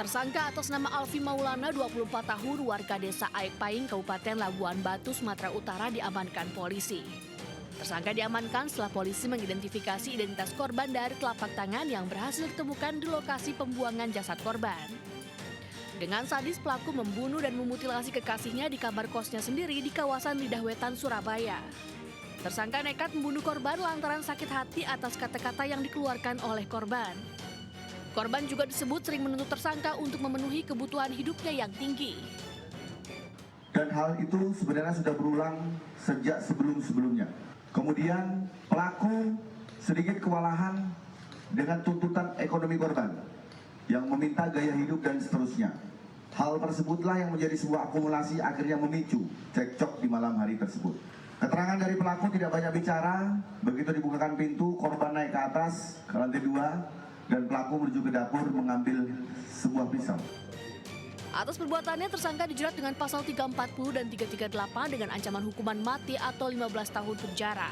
Tersangka atas nama Alfi Maulana, 24 tahun, warga desa Aekpaing, Kabupaten Labuan Batu, Sumatera Utara diamankan polisi. Tersangka diamankan setelah polisi mengidentifikasi identitas korban dari telapak tangan yang berhasil ditemukan di lokasi pembuangan jasad korban. Dengan sadis, pelaku membunuh dan memutilasi kekasihnya di kamar kosnya sendiri di kawasan Lidah Wetan, Surabaya. Tersangka nekat membunuh korban lantaran sakit hati atas kata-kata yang dikeluarkan oleh korban. Korban juga disebut sering menuntut tersangka untuk memenuhi kebutuhan hidupnya yang tinggi. Dan hal itu sebenarnya sudah berulang sejak sebelum-sebelumnya. Kemudian pelaku sedikit kewalahan dengan tuntutan ekonomi korban yang meminta gaya hidup dan seterusnya. Hal tersebutlah yang menjadi sebuah akumulasi akhirnya memicu cekcok di malam hari tersebut. Keterangan dari pelaku tidak banyak bicara, begitu dibukakan pintu, korban naik ke atas, ke lantai 2, dan pelaku menuju ke dapur mengambil sebuah pisau. Atas perbuatannya, tersangka dijerat dengan pasal 340 dan 338 dengan ancaman hukuman mati atau 15 tahun penjara.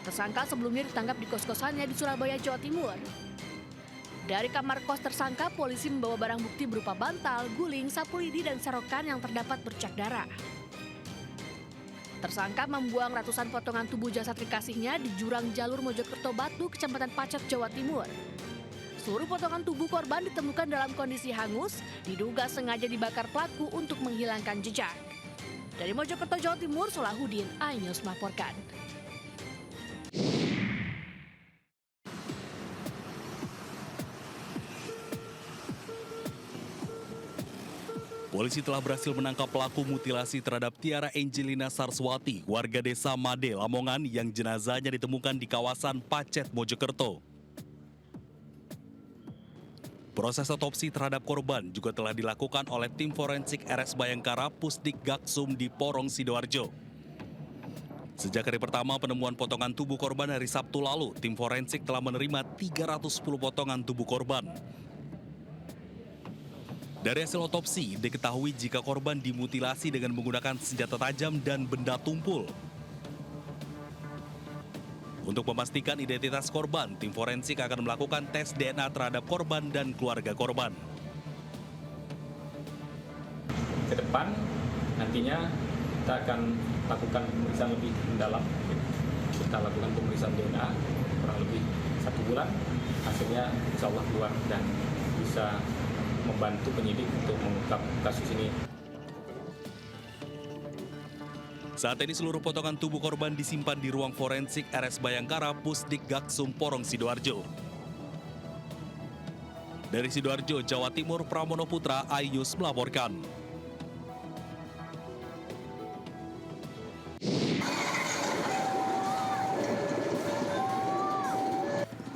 Tersangka sebelumnya ditangkap di kos-kosannya di Surabaya, Jawa Timur. Dari kamar kos tersangka, polisi membawa barang bukti berupa bantal, guling, sapu lidi, dan serokan yang terdapat bercak darah. Tersangka membuang ratusan potongan tubuh jasad kekasihnya di jurang jalur Mojokerto Batu, Kecamatan Pacet, Jawa Timur. Seluruh potongan tubuh korban ditemukan dalam kondisi hangus, diduga sengaja dibakar pelaku untuk menghilangkan jejak. Dari Mojokerto, Jawa Timur, Solahuddin, iNews melaporkan. Polisi telah berhasil menangkap pelaku mutilasi terhadap Tiara Angelina Sarswati, warga desa Made, Lamongan, yang jenazahnya ditemukan di kawasan Pacet, Mojokerto. Proses otopsi terhadap korban juga telah dilakukan oleh tim forensik RS Bayangkara Pusdik Gaksum di Porong, Sidoarjo. Sejak hari pertama penemuan potongan tubuh korban hari Sabtu lalu, tim forensik telah menerima 310 potongan tubuh korban. Dari hasil otopsi, diketahui jika korban dimutilasi dengan menggunakan senjata tajam dan benda tumpul. Untuk memastikan identitas korban, tim forensik akan melakukan tes DNA terhadap korban dan keluarga korban. Ke depan, nantinya kita akan lakukan pemeriksaan lebih mendalam. Kita lakukan pemeriksaan DNA kurang lebih 1 bulan, hasilnya insya Allah keluar dan bisa membantu penyidik untuk mengungkap kasus ini. Saat ini seluruh potongan tubuh korban disimpan di ruang forensik RS Bayangkara Pusdik Gaksum Porong, Sidoarjo. Dari Sidoarjo, Jawa Timur, Pramono Putra, iNews melaporkan.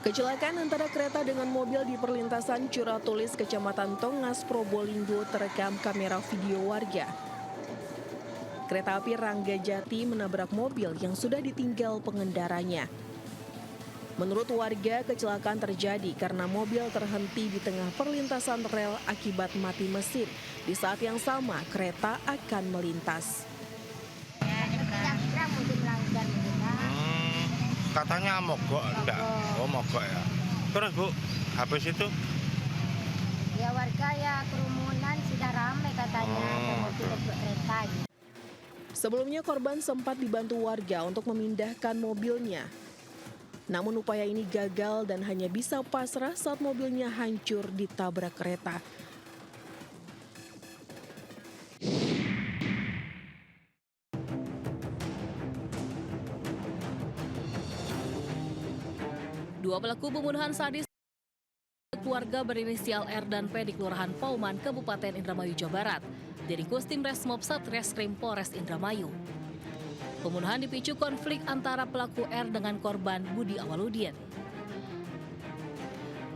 Kecelakaan antara kereta dengan mobil di perlintasan Curatulis, Kecamatan Tongas, Probolinggo terekam kamera video warga. Kereta api Rangga Jati menabrak mobil yang sudah ditinggal pengendaranya. Menurut warga, kecelakaan terjadi karena mobil terhenti di tengah perlintasan rel akibat mati mesin. Di saat yang sama, kereta akan melintas. Katanya mogok, enggak? Oh, mogok ya. Terus Bu, habis itu? Ya warga ya kerumunan sudah ramai katanya, mobil kereta. Sebelumnya korban sempat dibantu warga untuk memindahkan mobilnya. Namun upaya ini gagal dan hanya bisa pasrah saat mobilnya hancur ditabrak kereta. Dua pelaku pembunuhan sadis keluarga berinisial R dan P di Kelurahan Pauman, Kabupaten Indramayu, Jawa Barat, diringkus tim Resmob Satreskrim Polres Indramayu. Pembunuhan dipicu konflik antara pelaku R dengan korban Budi Awaludin.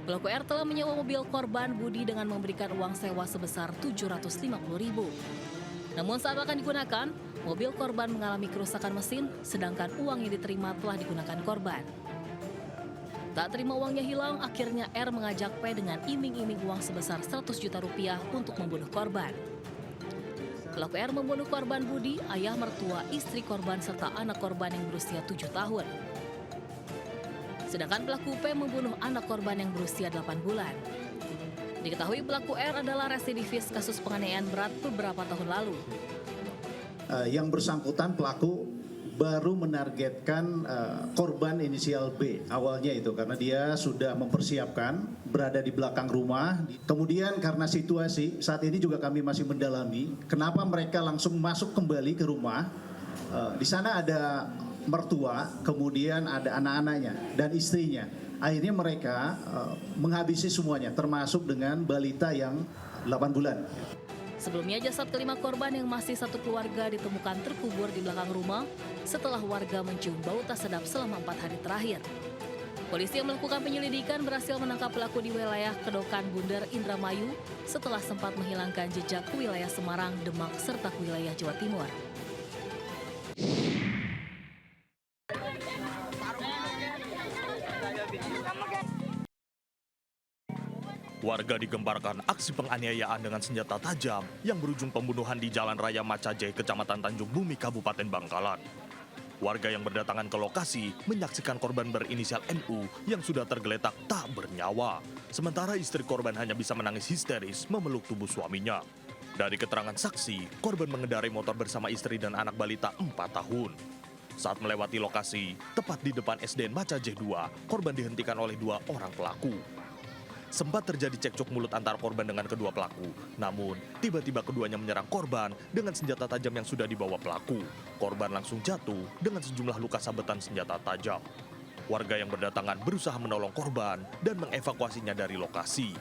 Pelaku R telah menyewa mobil korban Budi dengan memberikan uang sewa sebesar Rp750.000. Namun saat akan digunakan, mobil korban mengalami kerusakan mesin, sedangkan uang yang diterima telah digunakan korban. Tak terima uangnya hilang, akhirnya R mengajak P dengan iming-iming uang sebesar Rp100 juta untuk membunuh korban. Pelaku R membunuh korban Budi, ayah mertua, istri korban, serta anak korban yang berusia 7 tahun. Sedangkan pelaku P membunuh anak korban yang berusia 8 bulan. Diketahui pelaku R adalah residivis kasus penganiayaan berat beberapa tahun lalu. Yang bersangkutan pelaku baru menargetkan korban inisial B awalnya itu karena dia sudah mempersiapkan berada di belakang rumah. Kemudian karena situasi saat ini juga kami masih mendalami kenapa mereka langsung masuk kembali ke rumah. Di sana ada mertua, kemudian ada anak-anaknya dan istrinya. Akhirnya mereka menghabisi semuanya termasuk dengan balita yang 8 bulan. Sebelumnya jasad kelima korban yang masih satu keluarga ditemukan terkubur di belakang rumah setelah warga mencium bau tak sedap selama 4 hari terakhir. Polisi yang melakukan penyelidikan berhasil menangkap pelaku di wilayah Kedokan Bundar Indramayu setelah sempat menghilangkan jejak ke wilayah Semarang, Demak, serta ke wilayah Jawa Timur. Warga digemparkan aksi penganiayaan dengan senjata tajam yang berujung pembunuhan di Jalan Raya Macajai, Kecamatan Tanjung Bumi, Kabupaten Bangkalan. Warga yang berdatangan ke lokasi menyaksikan korban berinisial NU yang sudah tergeletak tak bernyawa. Sementara istri korban hanya bisa menangis histeris memeluk tubuh suaminya. Dari keterangan saksi, korban mengendarai motor bersama istri dan anak balita 4 tahun. Saat melewati lokasi, tepat di depan SDN Macajai 2, korban dihentikan oleh 2 orang pelaku. Sempat terjadi cekcok mulut antar korban dengan kedua pelaku. Namun, tiba-tiba keduanya menyerang korban dengan senjata tajam yang sudah dibawa pelaku. Korban langsung jatuh dengan sejumlah luka sabetan senjata tajam. Warga yang berdatangan berusaha menolong korban dan mengevakuasinya dari lokasi.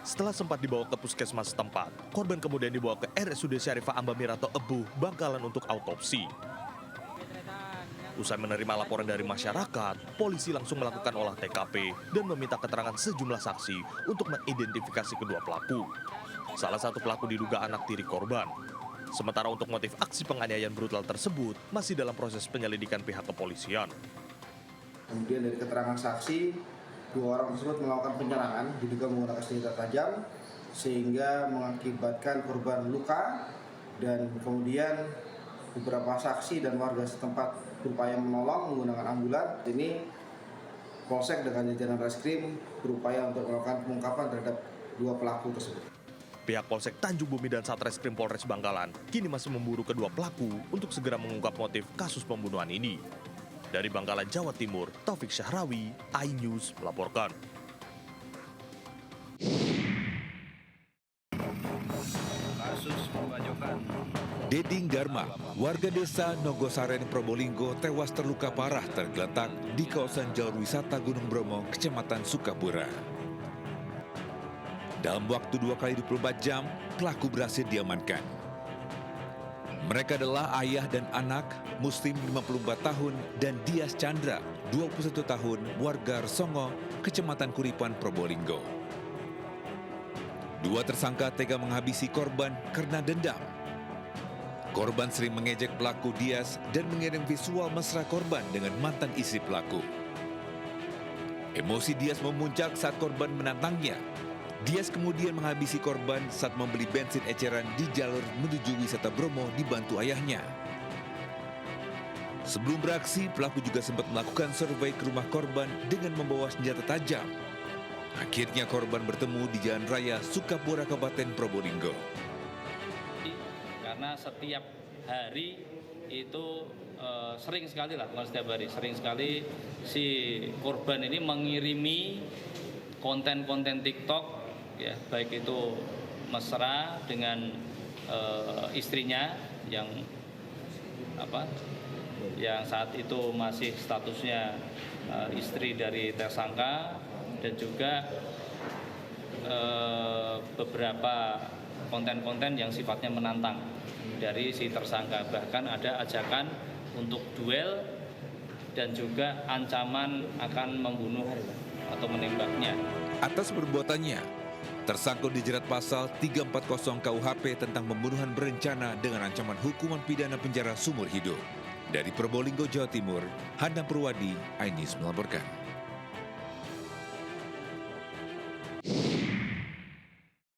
Setelah sempat dibawa ke puskesmas setempat, korban kemudian dibawa ke RSUD Syarifah Amba Mirato Ebuh, Bangkalan untuk autopsi. Usai menerima laporan dari masyarakat, polisi langsung melakukan olah TKP dan meminta keterangan sejumlah saksi untuk mengidentifikasi kedua pelaku. Salah satu pelaku diduga anak tiri korban. Sementara untuk motif aksi penganiayaan brutal tersebut masih dalam proses penyelidikan pihak kepolisian. Kemudian dari keterangan saksi, 2 orang tersebut melakukan penyerangan diduga menggunakan senjata tajam sehingga mengakibatkan korban luka, dan kemudian beberapa saksi dan warga setempat berupaya menolong menggunakan ambulan. Ini Polsek dengan jajaran Reskrim berupaya untuk melakukan pengungkapan terhadap 2 pelaku tersebut. Pihak Polsek Tanjung Bumi dan Satreskrim Polres Bangkalan kini masih memburu kedua pelaku untuk segera mengungkap motif kasus pembunuhan ini. Dari Bangkalan, Jawa Timur, Taufik Syahrawi, iNews melaporkan. Deding Dharma, warga desa Nogosaren, Probolinggo tewas terluka parah tergeletak di kawasan jalur wisata Gunung Bromo, Kecamatan Sukapura. Dalam waktu 2 kali 24 jam, pelaku berhasil diamankan. Mereka adalah ayah dan anak, Muslim 54 tahun dan Dias Chandra, 21 tahun, warga Songo, Kecamatan Kuripan, Probolinggo. 2 tersangka tega menghabisi korban karena dendam. Korban sering mengejek pelaku Dias dan mengirim visual mesra korban dengan mantan istri pelaku. Emosi Dias memuncak saat korban menantangnya. Dias kemudian menghabisi korban saat membeli bensin eceran di jalur menuju wisata Bromo dibantu ayahnya. Sebelum beraksi, pelaku juga sempat melakukan survei ke rumah korban dengan membawa senjata tajam. Akhirnya korban bertemu di Jalan Raya Sukapura, Kabupaten Probolinggo. Karena setiap hari itu sering sekali lah, bukan setiap hari, sering sekali si korban ini mengirimi konten-konten TikTok, ya, baik itu mesra dengan istrinya yang saat itu masih statusnya istri dari tersangka, dan juga beberapa konten-konten yang sifatnya menantang dari si tersangka. Bahkan ada ajakan untuk duel dan juga ancaman akan membunuh atau menembaknya. Atas perbuatannya, tersangka dijerat pasal 340 KUHP tentang pembunuhan berencana dengan ancaman hukuman pidana penjara seumur hidup. Dari Probolinggo, Jawa Timur, Hana Purwadi, iNews melaporkan.